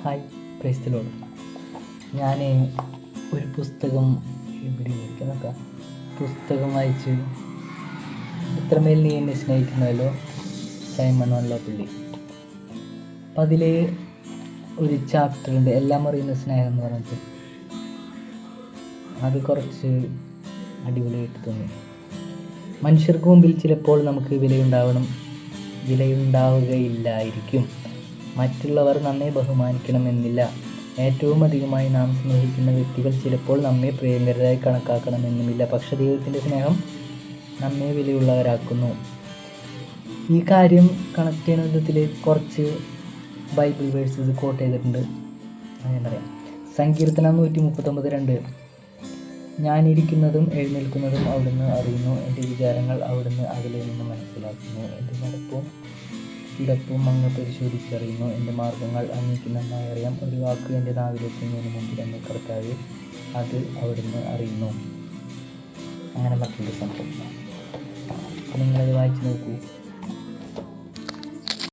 Hi, praise the Lord. ഞാൻ ഒരു പുസ്തകം വായിച്ച് ഇത്രമേൽ നീ എന്നെ സ്നേഹിക്കുന്നല്ലോ, സൈമൺ വള്ളപ്പള്ളി. അപ്പം അതിൽ ഒരു ചാപ്റ്റർ ഉണ്ട്, എല്ലാം അറിയുന്ന സ്നേഹം എന്ന് പറഞ്ഞിട്ട്. അത് കുറച്ച് അടിപൊളിയായിട്ട് തോന്നി. മനുഷ്യർക്ക് മുമ്പിൽ ചിലപ്പോൾ നമുക്ക് വിലയുണ്ടാവുകയില്ലായിരിക്കും. മറ്റുള്ളവർ നമ്മെ ബഹുമാനിക്കണമെന്നില്ല. ഏറ്റവും അധികമായി നാം സ്നേഹിക്കുന്ന വ്യക്തികൾ ചിലപ്പോൾ നമ്മെ പ്രിയങ്കരായി കണക്കാക്കണമെന്നുമില്ല. പക്ഷെ ദൈവത്തിൻ്റെ സ്നേഹം നമ്മെ വിലയുള്ളവരാക്കുന്നു. ഈ കാര്യം കണക്ട് ചെയ്യുന്ന വിധത്തിൽ കുറച്ച് ബൈബിൾ വേഴ്സസ് കോട്ട് ചെയ്തിട്ടുണ്ട്. അങ്ങനെ പറയാം. സങ്കീർത്തനം 139:2. ഞാനിരിക്കുന്നതും എഴുന്നേൽക്കുന്നതും അവിടുന്ന് അറിയുന്നു. എൻ്റെ വിചാരങ്ങൾ അവിടുന്ന് അകലെ നിന്ന് മനസ്സിലാക്കുന്നു. എൻ്റെ നടപ്പും കിടപ്പും അങ്ങ് പരിശോധിച്ചറിയുന്നു. എൻ്റെ മാർഗ്ഗങ്ങൾ അങ്ങേക്ക് നന്നായി അറിയാം. ഒരു വാക്ക് എൻ്റെ നാവിലെത്തുന്നതിന് മുമ്പിൽ എന്നെ കർത്താവേ, അത് അവിടുന്ന് അറിയുന്നു. അങ്ങനെ മറ്റൊരു സംഭവം. നിങ്ങളത് വായിച്ച് നോക്കൂ.